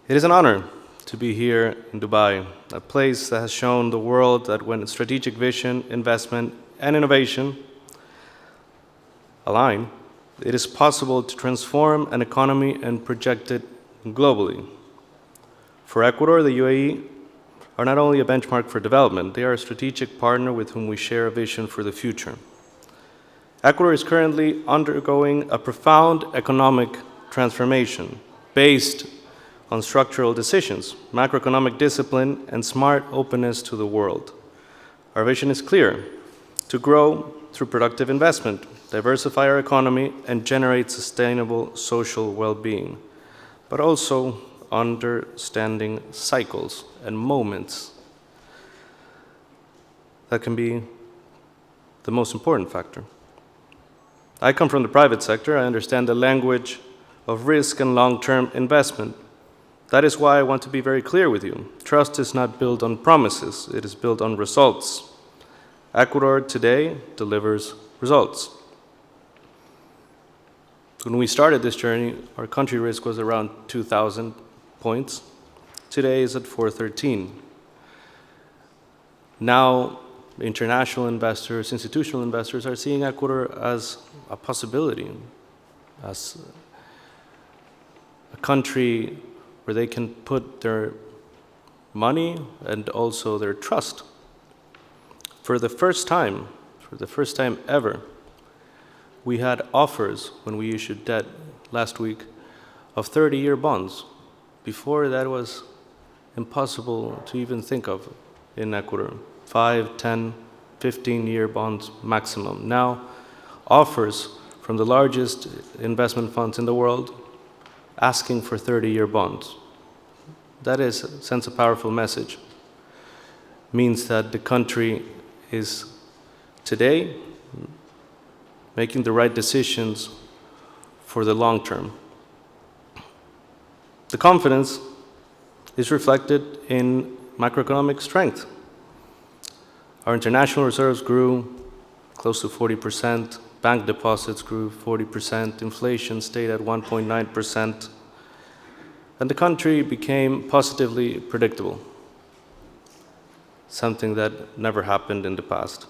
It is an honor to be here in Dubai, a place that has shown the world that when strategic vision, investment, and innovation align, it is possible to transform an economy and project it globally. For Ecuador, the UAE are not only a benchmark for development, they are a strategic partner with whom we share a vision for the future. Ecuador is currently undergoing a profound economic transformation based on structural decisions, macroeconomic discipline, and smart openness to the world. Our vision is clear: to grow through productive investment, diversify our economy, and generate sustainable social well-being, but also understanding cycles and moments that can be the most important factor. I come from the private sector. I understand the language of risk and long-term investment. That is why I want to be very clear with you. Trust is not built on promises, it is built on results. Ecuador today delivers results. When we started this journey, our country risk was around 2,000 points. Today is at 413. Now, international investors, institutional investors are seeing Ecuador as a possibility, as a country where they can put their money and also their trust. For the first time ever, we had offers when we issued debt last week of 30-year bonds. Before that was impossible to even think of in Ecuador. 5, 10, 15-year bonds maximum. Now, offers from the largest investment funds in the world asking for 30-year bonds. That sends a powerful message. Means that the country is today making the right decisions for the long term. The confidence is reflected in macroeconomic strength. Our international reserves grew close to 40%, bank deposits grew 40%, inflation stayed at 1.9%, and the country became positively predictable, something that never happened in the past.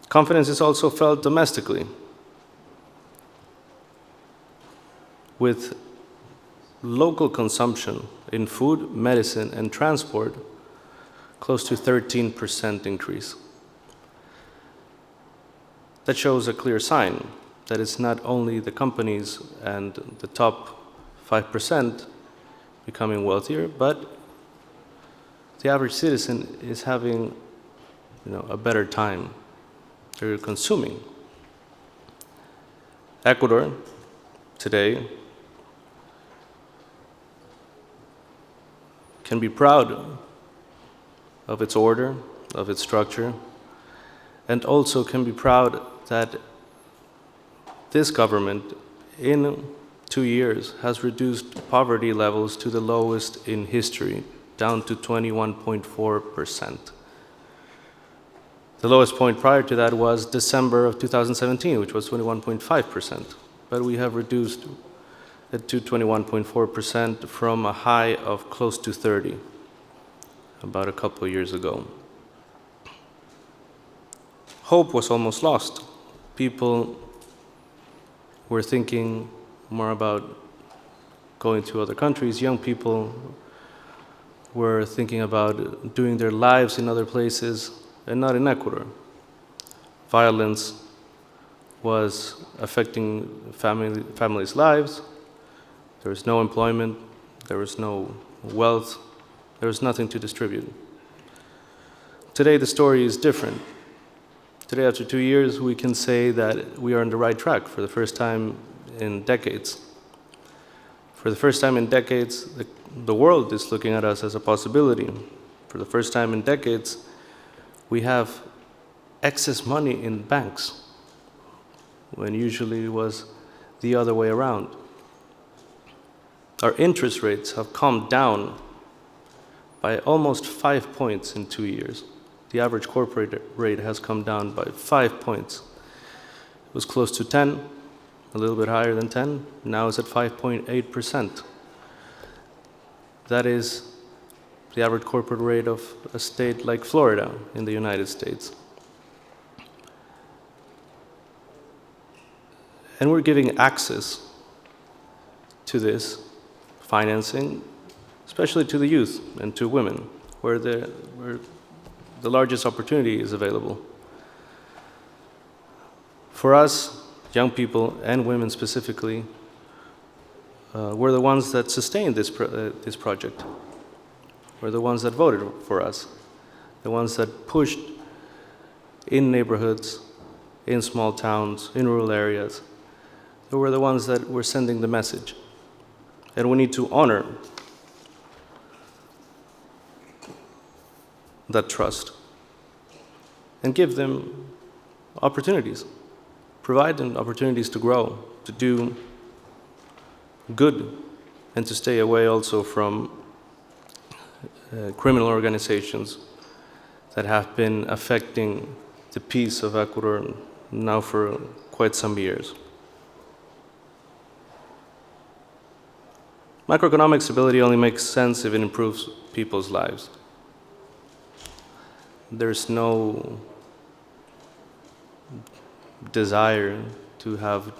Confidence is also felt domestically, with local consumption in food, medicine, and transport close to 13% increase. That shows a clear sign that it's not only the companies and the top 5% becoming wealthier, but the average citizen is having a better time. They're consuming. Ecuador today can be proud of its order, of its structure, and also can be proud that this government in 2 years has reduced poverty levels to the lowest in history, down to 21.4%. The lowest point prior to that was December of 2017, which was 21.5%. But we have reduced it to 21.4% from a high of close to 30 about a couple of years ago. Hope was almost lost. People were thinking more about going to other countries. Young people were thinking about doing their lives in other places and not in Ecuador. Violence was affecting families' lives. There was no employment. There was no wealth. There was nothing to distribute. Today, the story is different. Today, after 2 years, we can say that we are on the right track for the first time in decades. For the first time in decades, the world is looking at us as a possibility. For the first time in decades, we have excess money in banks, when usually it was the other way around. Our interest rates have come down by almost 5 points in 2 years. The average corporate rate has come down by 5 points. It was close to 10, a little bit higher than 10. Now it's at 5.8%. That is the average corporate rate of a state like Florida in the United States. And we're giving access to this financing, especially to the youth and to women, where the largest opportunity is available. For us, young people and women specifically, we're the ones that sustained this project. We're the ones that voted for us, the ones that pushed in neighborhoods, in small towns, in rural areas. They were the ones that were sending the message. And we need to honor that trust and give them opportunities, provide them opportunities to grow, to do good, and to stay away also from criminal organizations that have been affecting the peace of Ecuador now for quite some years. Macroeconomic stability only makes sense if it improves people's lives. There's no desire to have,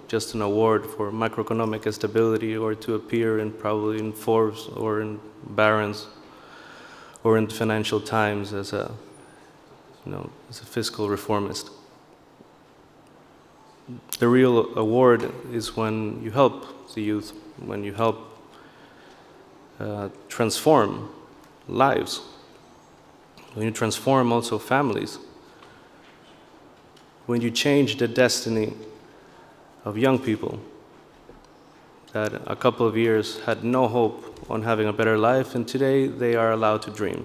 just an award for macroeconomic stability or to appear probably in Forbes or in Barron's or in the Financial Times as a fiscal reformist. The real award is when you help the youth, when you help transform lives, when you transform also families, when you change the destiny of young people that a couple of years had no hope on having a better life, and today they are allowed to dream.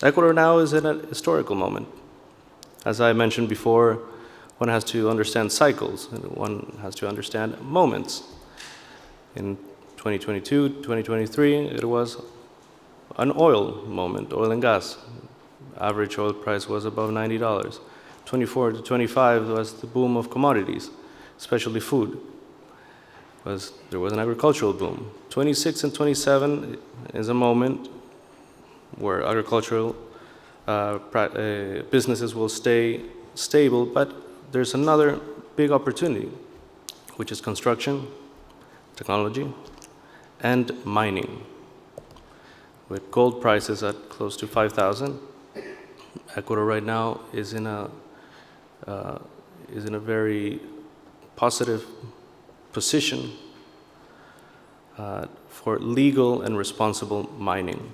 Ecuador now is in a historical moment. As I mentioned before, one has to understand cycles, and one has to understand moments. In 2022, 2023, it was an oil moment, oil and gas. Average oil price was above $90. 24 to 25 was the boom of commodities, especially food. There was an agricultural boom. 26 and 27 is a moment where agricultural businesses will stay stable, but there's another big opportunity, which is construction, technology, and mining. With gold prices at close to 5,000, Ecuador right now is in a very positive position for legal and responsible mining,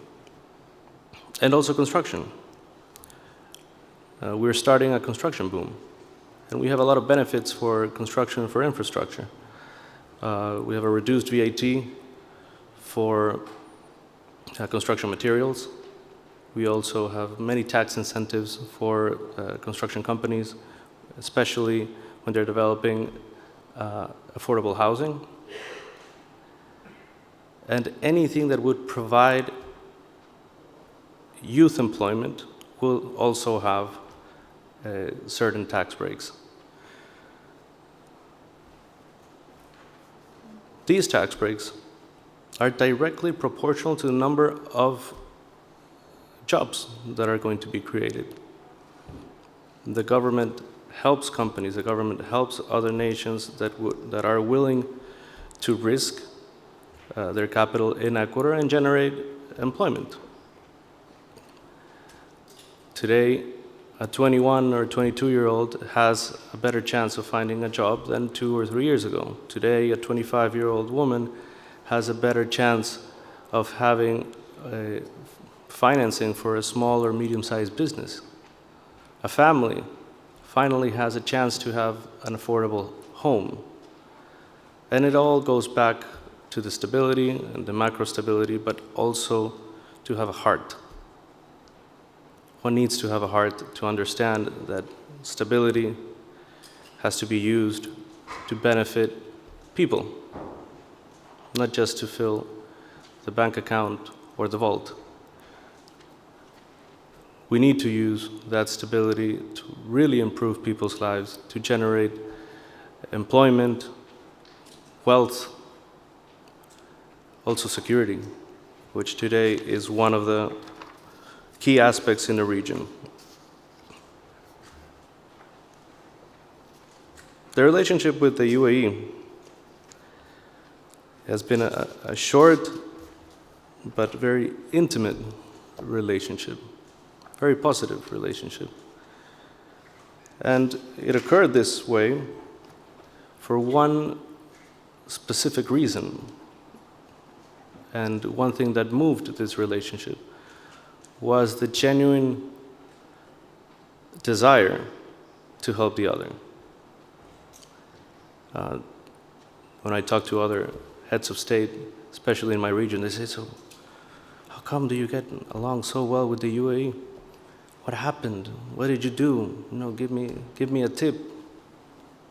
and also construction. We're starting a construction boom, and we have a lot of benefits for construction and for infrastructure. We have a reduced VAT for construction materials. We also have many tax incentives for construction companies, especially when they're developing affordable housing. And anything that would provide youth employment will also have certain tax breaks. These tax breaks are directly proportional to the number of jobs that are going to be created. The government helps companies, the government helps other nations that are willing to risk their capital in Ecuador and generate employment. Today, a 21 or 22-year-old has a better chance of finding a job than 2 or 3 years ago. Today, a 25-year-old woman has a better chance of having financing for a small or medium-sized business. A family finally has a chance to have an affordable home. And it all goes back to the stability and the macro stability, but also to have a heart. One needs to have a heart to understand that stability has to be used to benefit people, not just to fill the bank account or the vault. We need to use that stability to really improve people's lives, to generate employment, wealth, also security, which today is one of the key aspects in the region. The relationship with the UAE has been a short but very intimate relationship, very positive relationship. And it occurred this way for one specific reason. And one thing that moved this relationship was the genuine desire to help the other. When I talk to other heads of state, especially in my region, they say, so how come do you get along so well with the UAE? What happened? What did you do? Give me a tip.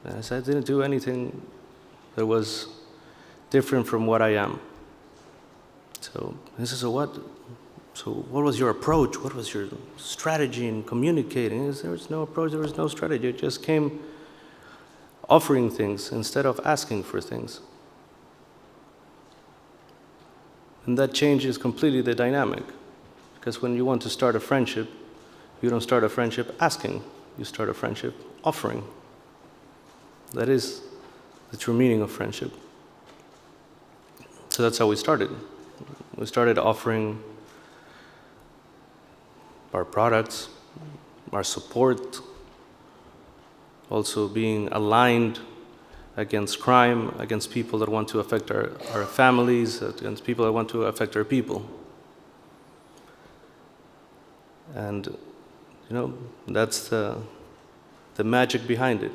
And I said, I didn't do anything that was different from what I am. So he said, so what was your approach? What was your strategy in communicating? There was no approach, there was no strategy. It just came offering things instead of asking for things. And that changes completely the dynamic. Because when you want to start a friendship, you don't start a friendship asking, you start a friendship offering. That is the true meaning of friendship. So that's how we started. We started offering our products, our support, also being aligned against crime, against people that want to affect our families, against people that want to affect our people. And that's the magic behind it.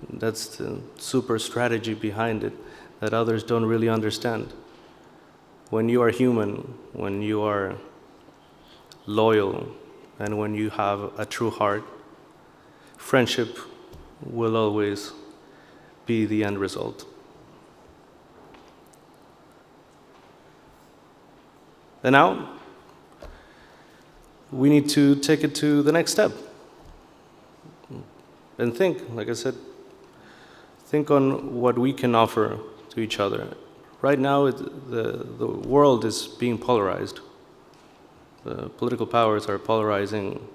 That's the super strategy behind it that others don't really understand. When you are human, when you are loyal, and when you have a true heart, friendship will always be the end result. And now, we need to take it to the next step. And think, like I said, think on what we can offer to each other. Right now, the world is being polarized. The political powers are polarizing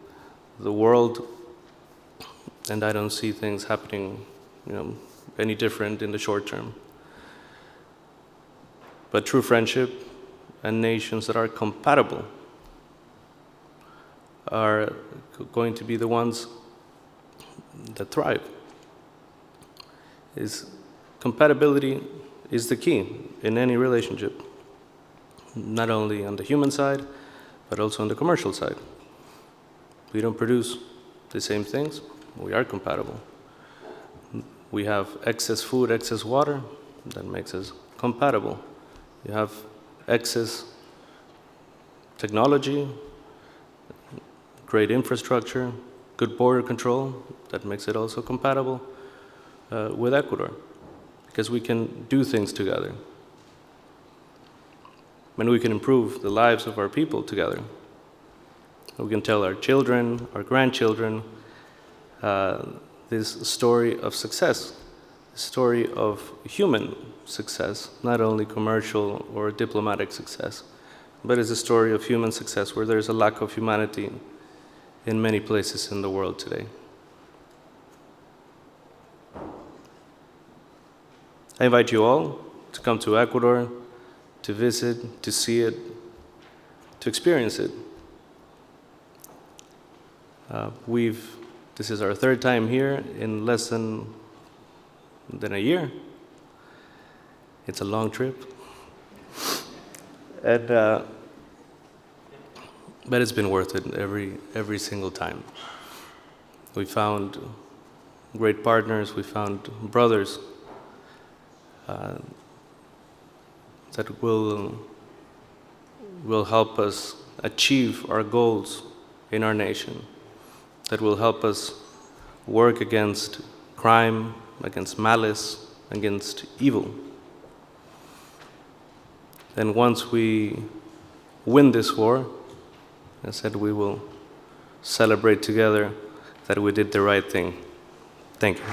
the world, and I don't see things happening, any different in the short term. But true friendship and nations that are compatible are going to be the ones that thrive. Compatibility is the key in any relationship, not only on the human side, but also on the commercial side. We don't produce the same things, we are compatible. We have excess food, excess water, that makes us compatible. You have excess technology, great infrastructure, good border control, that makes it also compatible with Ecuador, because we can do things together. And we can improve the lives of our people together. We can tell our children, our grandchildren, this story of success, a story of human success, not only commercial or diplomatic success, but it's a story of human success where there's a lack of humanity in many places in the world today. I invite you all to come to Ecuador, to visit, to see it, to experience it. This is our third time here in less than a year. It's a long trip. And, but it's been worth it every single time. We found great partners, we found brothers that will help us achieve our goals in our nation, that will help us work against crime, against malice, against evil. And once we win this war, I said we will celebrate together that we did the right thing. Thank you.